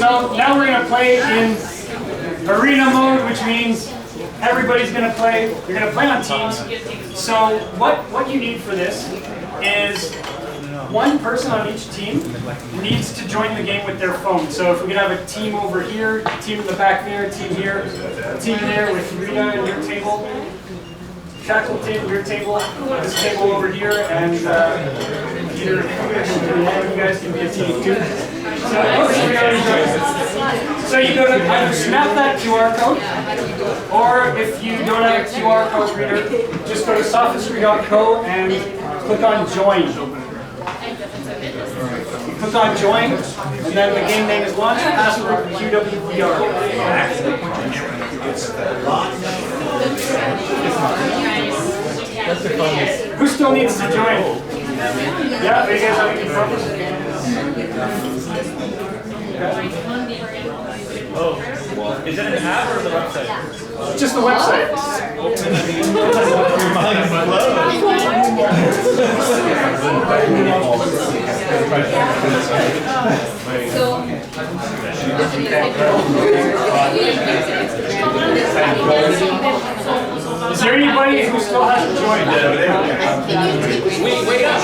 So now we're going to play in arena mode, which means everybody's going to play. You're going to play on teams. So what you need for this is one person on each team needs to join the game with their phone. So if we could have a team over here, a team in the back there, a team here, a team there with Rita and your table, Shackleton, your table, this table over here, and either you guys can be a team too. So you go to either snap that QR code, or if you don't have a QR code reader, just go to sophistry.co and click on join. You click on join, and then the game name is launched, password QWVR. Who still needs to join? Yeah, are you guys having any problems? Oh, is it an app or the website? Just the website. Is there anybody who still hasn't joined? Wait up.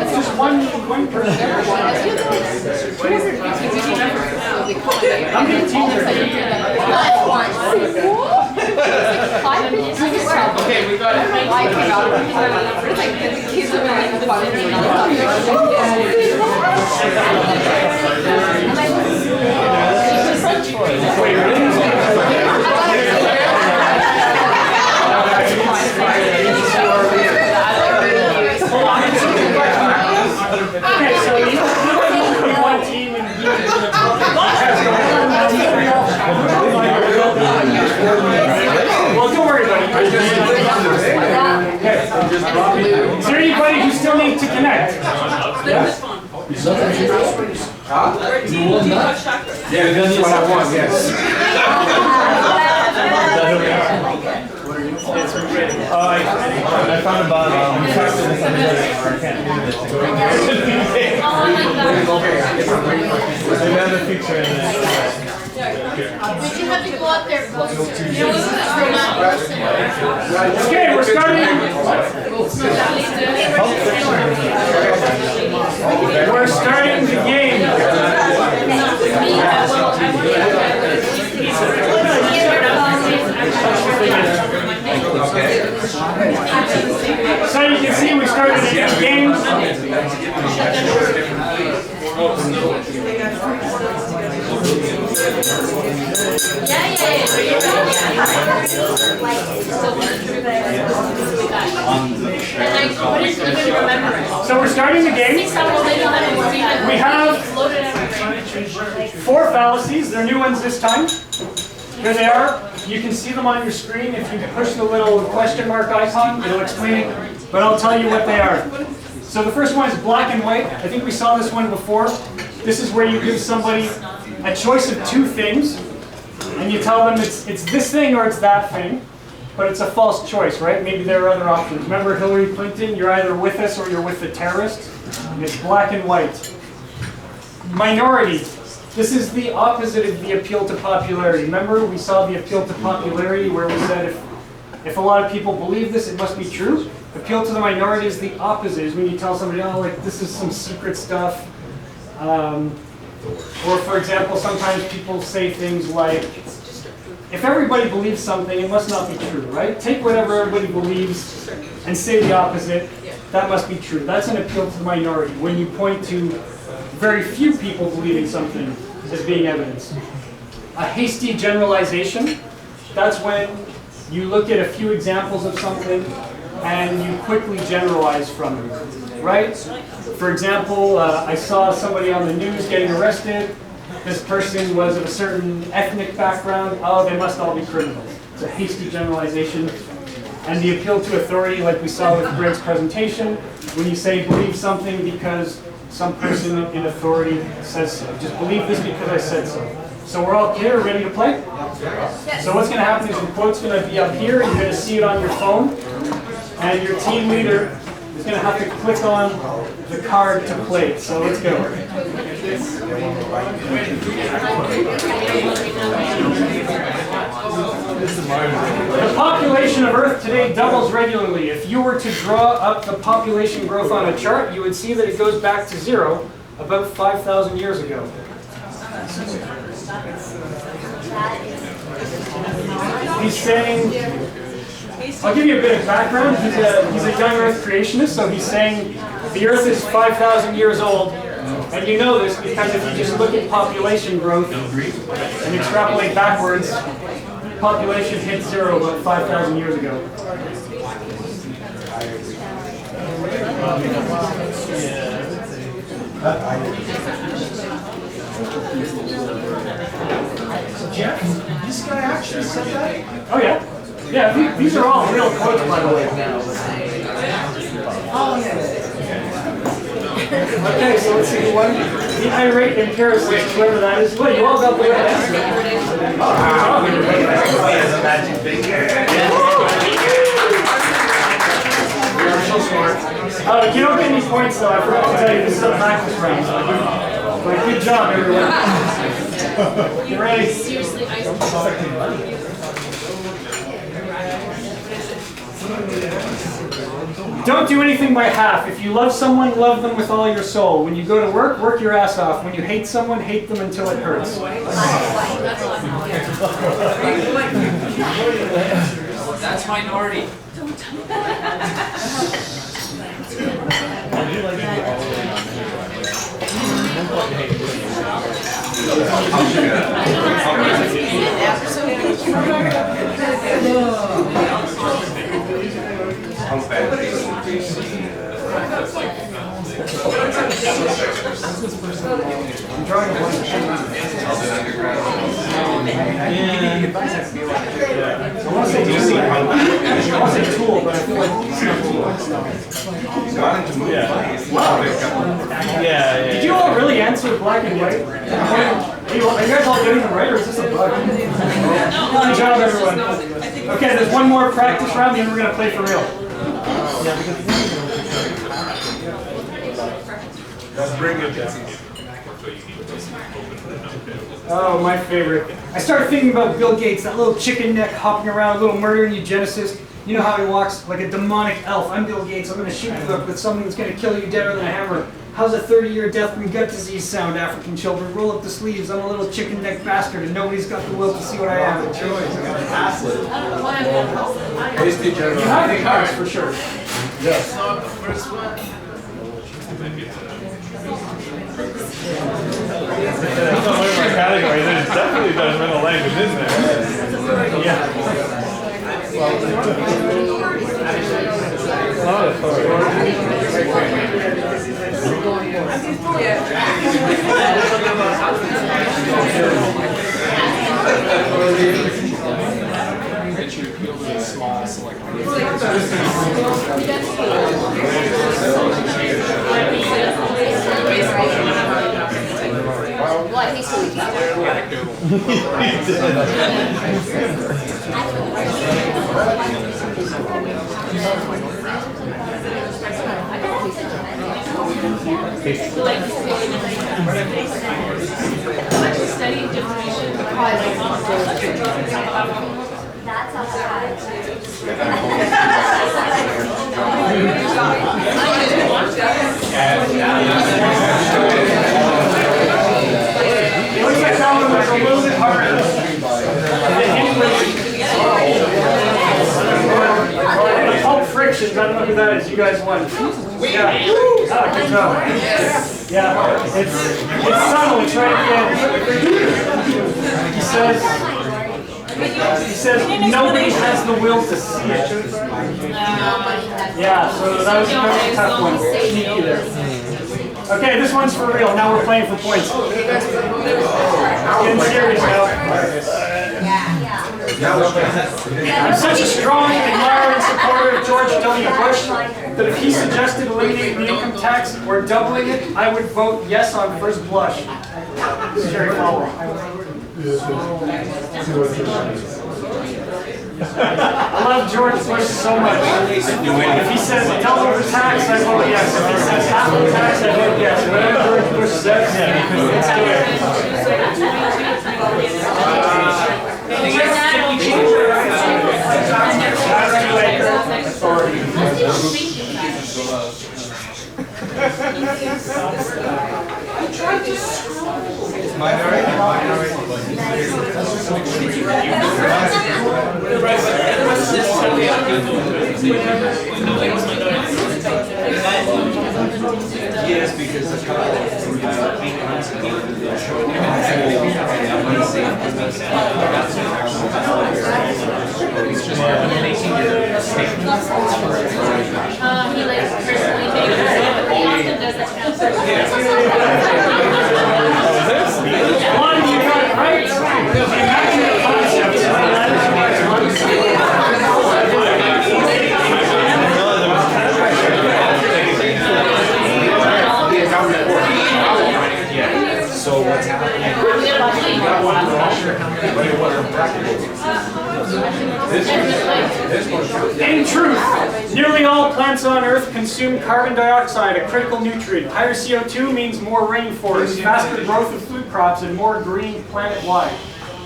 Just one person. How many teams are there? Okay, we got it. It's like the kids are making fun of me. Wait, really? Okay, so you one team and well, don't worry about it. Okay. Is there anybody who still needs to connect? Yes? Yeah, that's what I want, yes. I found about practice on the I can't do this. They have a feature in it. But you have to go up there closer. Okay, we're starting. We're starting the game. So you can see we started the game. So we're starting the game. We have 4 fallacies. They're new ones this time. Here they are. You can see them on your screen. If you push the little question mark icon, it'll explain it, but I'll tell you what they are. So the first one is black and white. I think we saw this one before. This is where you give somebody a choice of 2 things, and you tell them it's this thing or it's that thing, but it's a false choice, right? Maybe there are other options. Remember Hillary Clinton? You're either with us or you're with the terrorists. It's black and white. Minority. This is the opposite of the appeal to popularity. Remember, we saw the appeal to popularity where we said if a lot of people believe this, it must be true. Appeal to the minority is the opposite, is when you tell somebody, oh, like this is some secret stuff. Or for example, sometimes people say things like, if everybody believes something, it must not be true, right? Take whatever everybody believes and say the opposite. That must be true. That's an appeal to the minority, when you point to very few people believing something as being evidence. A hasty generalization, that's when you look at a few examples of something and you quickly generalize from it, right? For example, I saw somebody on the news getting arrested. This person was of a certain ethnic background. Oh, they must all be criminals. It's a hasty generalization. And the appeal to authority, like we saw with Greg's presentation, when you say believe something because some person in authority says so. Just believe this because I said so. So we're all clear, ready to play? So what's going to happen is the quote's going to be up here, and you're going to see it on your phone. And your team leader is going to have to click on the card to play it. So let's go. The population of Earth today doubles regularly. If you were to draw up the population growth on a chart, you would see that it goes back to 0 about 5,000 years ago. He's saying, I'll give you a bit of background. He's a young Earth creationist, so he's saying the Earth is 5,000 years old. And you know this because if you just look at population growth and extrapolate backwards, population hit 0 about 5,000 years ago. Jeff, this guy actually said that? Oh yeah? Yeah, these are all real quotes, by the way. Oh, yeah. Okay, so let's see who won. The irate empiricist, whoever that is. Well, you all got the right answer. You don't get any points though. I forgot to tell you, this is a practice round. But good job, everyone. Get ready. Don't do anything by half. If you love someone, love them with all your soul. When you go to work, work your ass off. When you hate someone, hate them until it hurts. That's minority. I'm drawing a blank. I want to say tool, but I feel like it's not tool. Yeah. Did you all really answer black and white? Are you guys all getting them right, or is this a bug? Good job, everyone. Okay, there's one more practice round, then we're going to play for real. Bring it down. Oh, my favorite. I started thinking about Bill Gates, that little chicken neck hopping around, a little murdering eugenicist. You know how he walks like a demonic elf. I'm Bill Gates. I'm going to shoot you up with something that's going to kill you deader than a hammer. How's a 30-year death from gut disease sound, African children? Roll up the sleeves. I'm a little chicken neck bastard, and nobody's got the will to see what I am. You have the cards for sure. Yes. Not the first one. That's not one of my categories. There's definitely judgmental language in there. Yeah. Not authority. Well, I think so. That's outside. The only thing I found was a little bit harder. The Pulp Frictions, I don't know who that is. You guys won. Yeah. Oh, good job. Yeah. It's subtle. It's right at the end. He says nobody has the will to see it. Yeah, so that was a very tough one. Sneaky there. Okay, this one's for real. Now we're playing for points. Getting serious now. I'm such a strong admirer and supporter of George W. Bush that if he suggested eliminating the income tax or doubling it, I would vote yes on first blush. This is Jerry Falwell. I love George Bush so much. If he says double the tax, I vote yes. If he says half the tax, I vote yes. Whatever George Bush says, let's do Yes, because the He likes personally made it. He often does that. one, you got it right. The immaculate concept. So what's happening? In truth, nearly all plants on Earth consume carbon dioxide, a critical nutrient. Higher CO2 means more rainforest, faster growth of food crops, and more green planet-wide.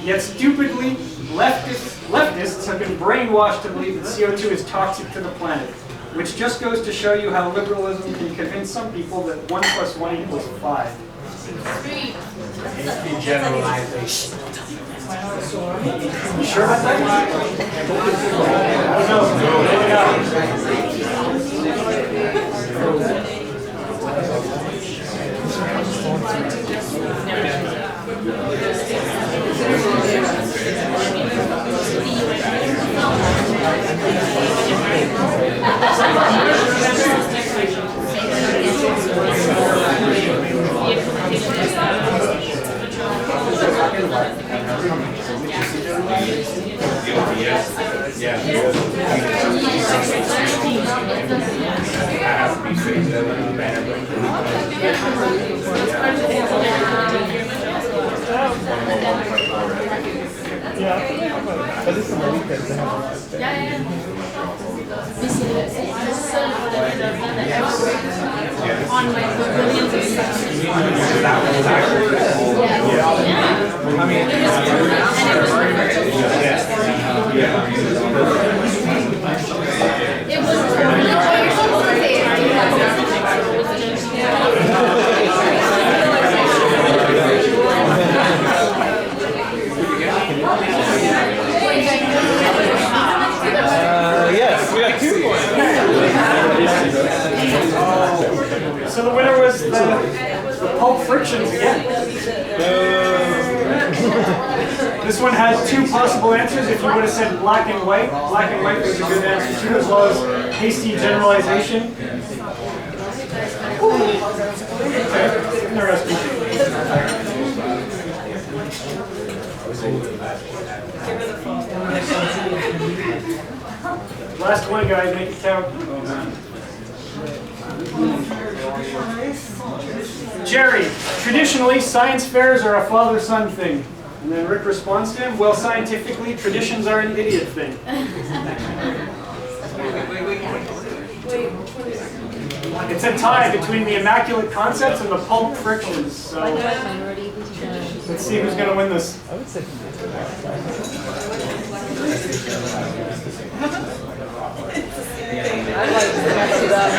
Yet stupidly, leftists have been brainwashed to believe that CO2 is toxic to the planet, which just goes to show you how liberalism can convince some people that 1 + 1 = 5. Generalization. You sure about that? I don't know. On my billions of it was totally what you're supposed to say. Yes, we got 2 points. So the winner was the Pulp Frictions again. This one has 2 possible answers. If you would have said black and white was a good answer too, as well as hasty generalization. Okay, interesting. Last one, guys, make it count. Jerry, traditionally, science fairs are a father-son thing. And then Rick responds to him, well, scientifically, traditions are an idiot thing. It's a tie between the immaculate concepts and the pulp frictions. So let's see who's going to win this. I would say I'd like to mess it up.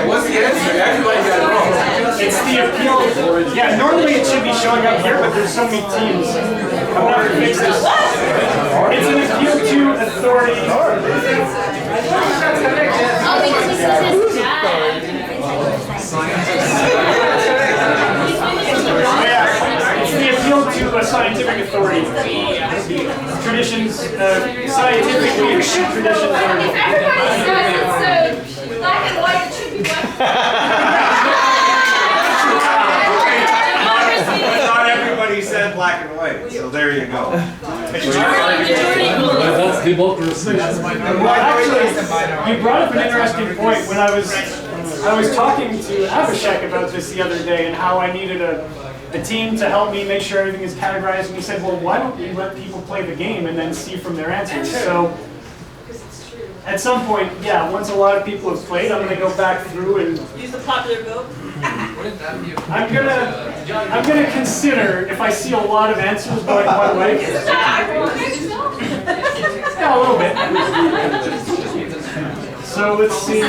What's the answer? Everybody got it wrong. It's the appeal. Yeah, normally it should be showing up here, but there's so many teams. I'm not going to fix this. It's an appeal to authority. Oh, because he says his dad. Yeah, it's the appeal to a scientific authority. Traditions, scientific leadership traditions are. Everybody says it's so black and white. So there you go. That's democracy. Well, actually, you brought up an interesting point when I was talking to Abhishek about this the other day and how I needed a team to help me make sure everything is categorized. And he said, well, why don't you let people play the game and then see from their answers? So at some point, yeah, once a lot of people have played, I'm going to go back through and Use the popular vote. I'm gonna consider if I see a lot of answers going one way. Yeah, a little bit. So let's see. We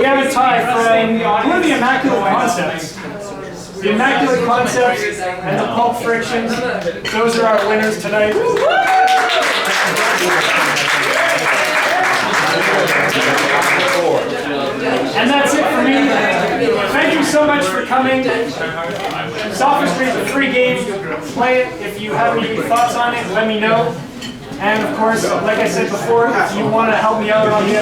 have a tie from one of the Immaculate Concepts. The Immaculate Concepts and the Pulp Frictions. Those are our winners tonight. And that's it for me. Thank you so much for coming. Sophistry is a free game. Play it. If you have any thoughts on it, let me know. And of course, like I said before, if you want to help me out on the